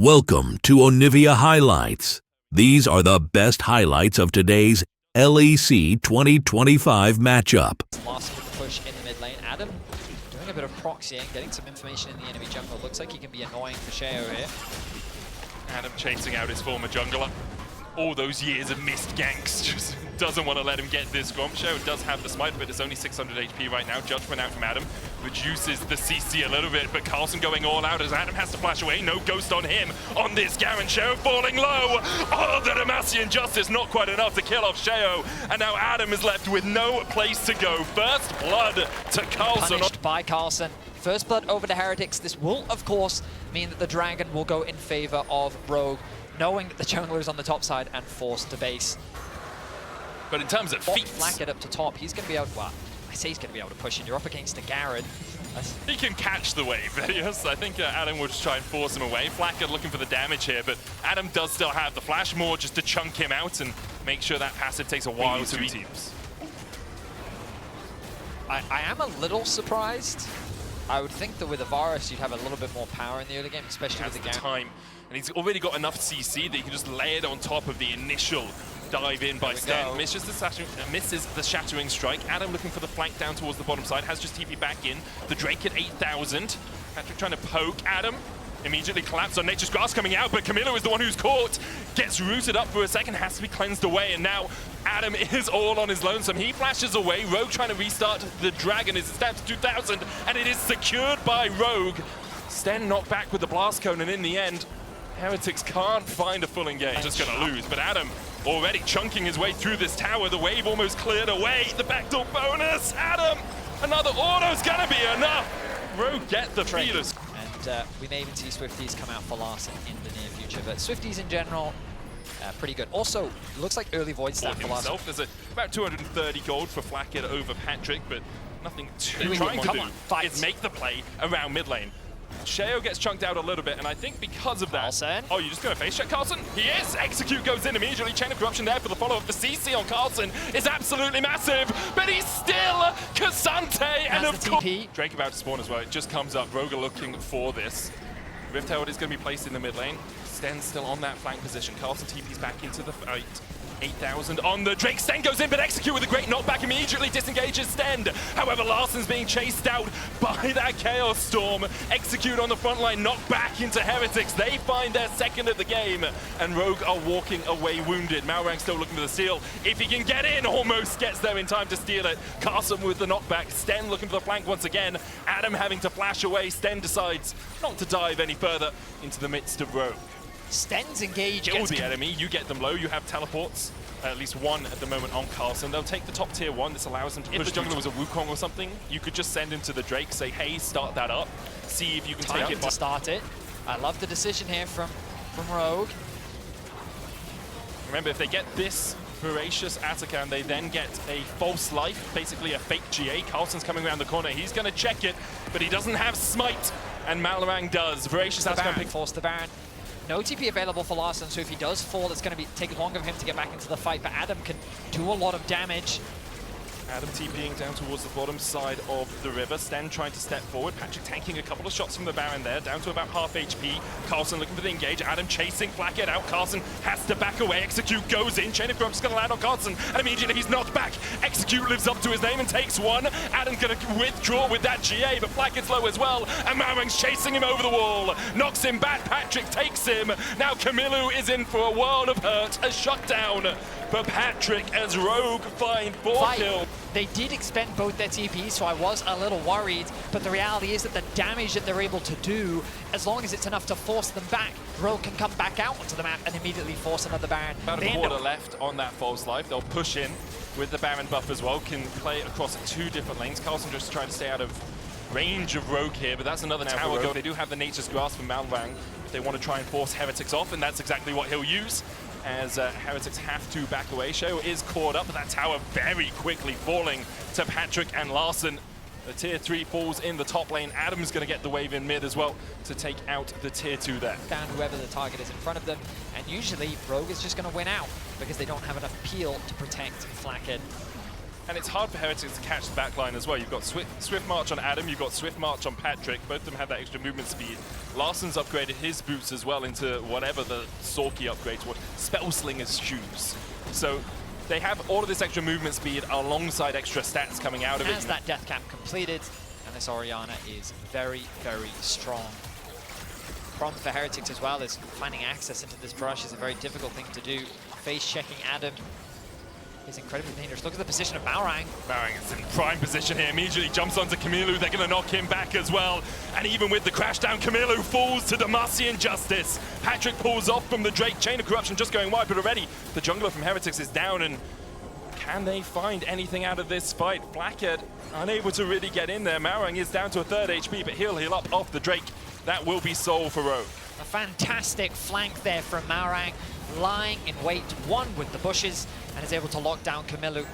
Welcome to Onivia Highlights. These are the best highlights of today's LEC 2025 matchup. Last push in the mid lane. Adam doing a bit of proxying, getting some information in the enemy jungle. Looks like he can be annoying for Sheo here. Adam chasing out his former jungler. All those years of missed ganks, just doesn't want to let him get this Gromp. Sheo does have the smite, but it's only 600 HP right now. Judgment out from Adam reduces the CC a little bit, but Carlson going all out as Adam has to flash away. No ghost on him on this Garen. Sheo falling low. Oh, the Demacian Justice not quite enough to kill off Sheo, and now Adam is left with no place to go. First blood to Carlson. Punished by Carlson. First blood over to Heretics. This will, of course, mean that the Dragon will go in favor of Rogue, knowing that the jungler is on the top side and forced to base. But in terms of feats, Flack it up to top. He's going to be able to, well, I say he's going to be able to push it. You're up against a Garen. he can catch the wave. Yes, I think Adam will just try and force him away. Flacker looking for the damage here, but Adam does still have the flash, more just to chunk him out and make sure that passive takes a while to beat. I am a little surprised. I would think that with a Varus, you'd have a little bit more power in the early game, especially with the Garen. Time. And he's already got enough CC that he can just lay it on top of the initial dive in by Sten. Misses the shattering strike. Adam looking for the flank down towards the bottom side. Has just TP back in. The Drake at 8,000. Patrick trying to poke Adam. Immediately collapsed on Nature's Grass coming out, but Camilo is the one who's caught. Gets rooted up for a second, has to be cleansed away, and now Adam is all on his lonesome. He flashes away. Rogue trying to restart the Dragon. Is down to 2,000, and it is secured by Rogue. Sten knocked back with the blast cone, and in the end, Heretics can't find a full engage. Just gonna lose, but Adam already chunking his way through this tower. The wave almost cleared away. The backdoor bonus. Adam, another auto's gonna be enough. Rogue get the feelers. And we may even see Swifties come out for Larson in the near future, but Swifties in general, pretty good. Also, looks like early Void Staff for Larson. There's about 230 gold for Flackett over Patrick, but nothing too trying to do is make the play around mid lane. Sheo gets chunked out a little bit, and I think because of that... Carlson. Oh, you're just going to face check Carlson? He is! Execute goes in immediately. Chain of Corruption there for the follow-up. The CC on Carlson is absolutely massive, but he's still Cassante, and of course... Drake about to spawn as well. It just comes up. Rogue looking for this. Rift Herald is going to be placed in the mid lane. Sten's still on that flank position. Carlson TP's back into the fight. 8,000 on the Drake. Sten goes in, but Execute with a great knockback immediately disengages Sten. However, Larson's being chased out by that Chaos Storm. Execute on the front line, knocked back into Heretics. They find their second of the game, and Rogue are walking away wounded. Malrang still looking for the steal. If he can get in, almost gets there in time to steal it. Carson with the knockback. Sten looking for the flank once again. Adam having to flash away. Sten decides not to dive any further into the midst of Rogue. Sten's engage. Kill the enemy, you get them low, you have teleports. At least one at the moment on Carlson. They'll take the top tier one. This allows them to push. If the jungler was a Wukong or something, you could just send him to the Drake, say, hey, start that up. See if you can take it. To start it. I love the decision here from Rogue. Remember, if they get this Voracious Atacam, they then get a false life, basically a fake GA. Carlson's coming around the corner. He's going to check it, but he doesn't have smite, and Malorang does. Voracious Atacam force the Baron. No TP available for Larson, so if he does fall, it's going to take longer for him to get back into the fight, but Adam can do a lot of damage. Adam TPing down towards the bottom side of the river. Sten trying to step forward. Patrick tanking a couple of shots from the Baron there, down to about half HP. Carlson looking for the engage. Adam chasing, Flackett out. Carlson has to back away. Execute goes in. Chain of Corruption's going to land on Carlson, and immediately he's knocked back. Execute lives up to his name and takes one. Adam's going to withdraw with that GA, but Flackett's low as well, and Malrang's chasing him over the wall. Knocks him back. Patrick takes him. Now Camilo is in for a world of hurt. A shutdown for Patrick as Rogue find 4 kills. They did expend both their TPs, so I was a little worried, but the reality is that the damage that they're able to do, as long as it's enough to force them back, Rogue can come back out onto the map and immediately force another Baron. About a quarter left on that false life. They'll push in with the Baron buff as well, can play across 2 different lanes. Carlson just trying to stay out of range of Rogue here, but that's another tower go. They do have the Nature's Grasp from Malrang if they want to try and force Heretics off, and that's exactly what he'll use, as Heretics have to back away. Sheo is caught up, but that tower very quickly falling to Patrick and Larson. The tier 3 falls in the top lane. Adam's going to get the wave in mid as well to take out the tier 2 there. Down whoever the target is in front of them, and usually Rogue is just going to win out because they don't have enough peel to protect Flackett. And it's hard for Heretics to catch the backline as well. You've got Swift March on Adam, you've got Swift March on Patrick. Both of them have that extra movement speed. Larsen's upgraded his boots as well into whatever the Sorky upgrades were. Spellslinger's shoes. So they have all of this extra movement speed alongside extra stats coming out of it. As that death cap completed, and this Orianna is very, very strong. Problem for Heretics as well is finding access into this brush is a very difficult thing to do. Face checking Adam is incredibly dangerous. Look at the position of Maurang. Maurang is in prime position here, immediately jumps onto Camilo. They're going to knock him back as well. And even with the crash down, Camilo falls to Demacian Justice. Patrick pulls off from the Drake. Chain of Corruption just going wide, but already the jungler from Heretics is down. And can they find anything out of this fight? Blackhead unable to really get in there. Maurang is down to a 3rd HP, but he'll heal up off the Drake. That will be Soul for Rogue. A fantastic flank there from Maurang, lying in wait, one with the bushes, and is able to lock down Camilo.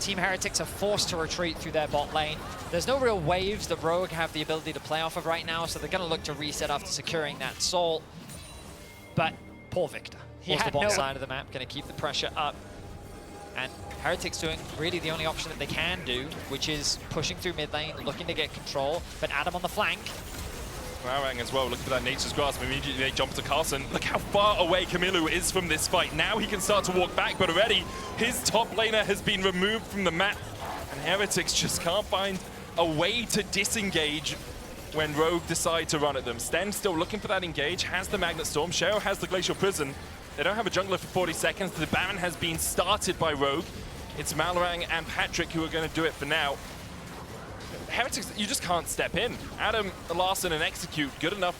Team Heretics are forced to retreat through their bot lane. There's no real waves that Rogue have the ability to play off of right now, so they're going to look to reset after securing that Soul. But poor Victor. He was the bot side of the map, going to keep the pressure up. And Heretics doing really the only option that they can do, which is pushing through mid lane, looking to get control, but Adam on the flank. Maurang as well, looking for that Nature's Grasp. Immediately they jump to Carlson. Look how far away Camilo is from this fight. Now he can start to walk back, but already his top laner has been removed from the map. And Heretics just can't find a way to disengage when Rogue decide to run at them. Sten still looking for that engage, has the Magnet Storm. Cheryl has the Glacial Prison. They don't have a jungler for 40 seconds. The Baron has been started by Rogue. It's Maurang and Patrick who are going to do it for now. Heretics, you just can't step in. Adam, Larsen, and Execute, good enough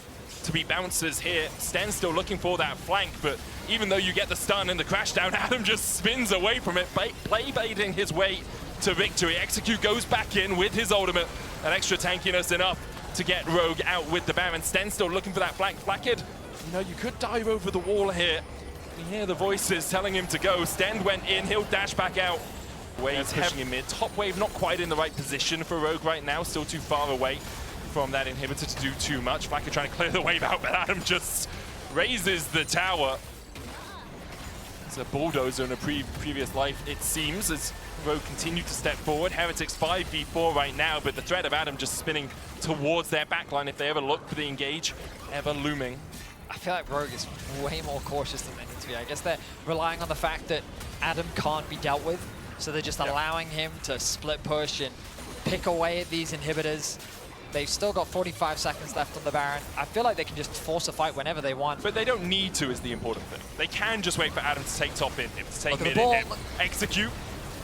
to be bouncers here. Sten's still looking for that flank, but even though you get the stun and the crash down, Adam just spins away from it, play baiting his way to victory. Execute goes back in with his ultimate, an extra tankiness enough to get Rogue out with the Baron. Sten still looking for that flank. Blackhead, you know, you could dive over the wall here. You hear the voices telling him to go. Sten went in, he'll dash back out. Wave pushing him mid. Top wave not quite in the right position for Rogue right now. Still too far away from that inhibitor to do too much. Blackhead trying to clear the wave out, but Adam just raises the tower. It's a bulldozer in a previous life, it seems, as Rogue continue to step forward. Heretics 5v4 right now, but the threat of Adam just spinning towards their backline if they ever look for the engage, ever looming. I feel like Rogue is way more cautious than they need to be. I guess they're relying on the fact that Adam can't be dealt with. So they're just allowing him to split push and pick away at these inhibitors. They've still got 45 seconds left on the Baron. I feel like they can just force a fight whenever they want. But they don't need to is the important thing. They can just wait for Adam to take top in, to take mid in. Execute,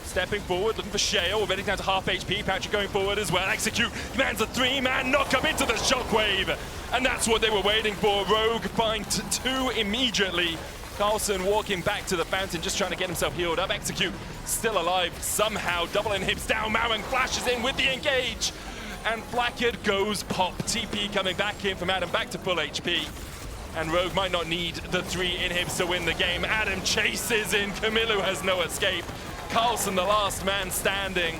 stepping forward, looking for Shale, already down to half HP. Patrick going forward as well. Execute lands a 3-man knock-up into the shockwave. And that's what they were waiting for. Rogue finds 2 immediately. Carlson walking back to the fountain, just trying to get himself healed up. Execute still alive somehow. Double inhibs down. Maurang flashes in with the engage. And Blackhead goes pop. TP coming back in from Adam, back to full HP. And Rogue might not need the 3 inhibs to win the game. Adam chases in. Camilo has no escape. Carlson, the last man standing.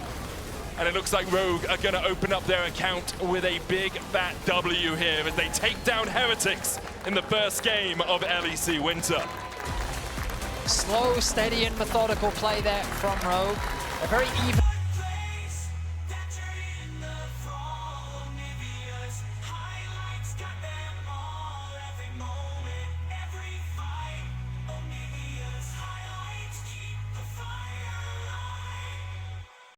And it looks like Rogue are going to open up their account with a big fat W here as they take down Heretics in the first game of LEC Winter. Slow, steady, and methodical play there from Rogue. A very even.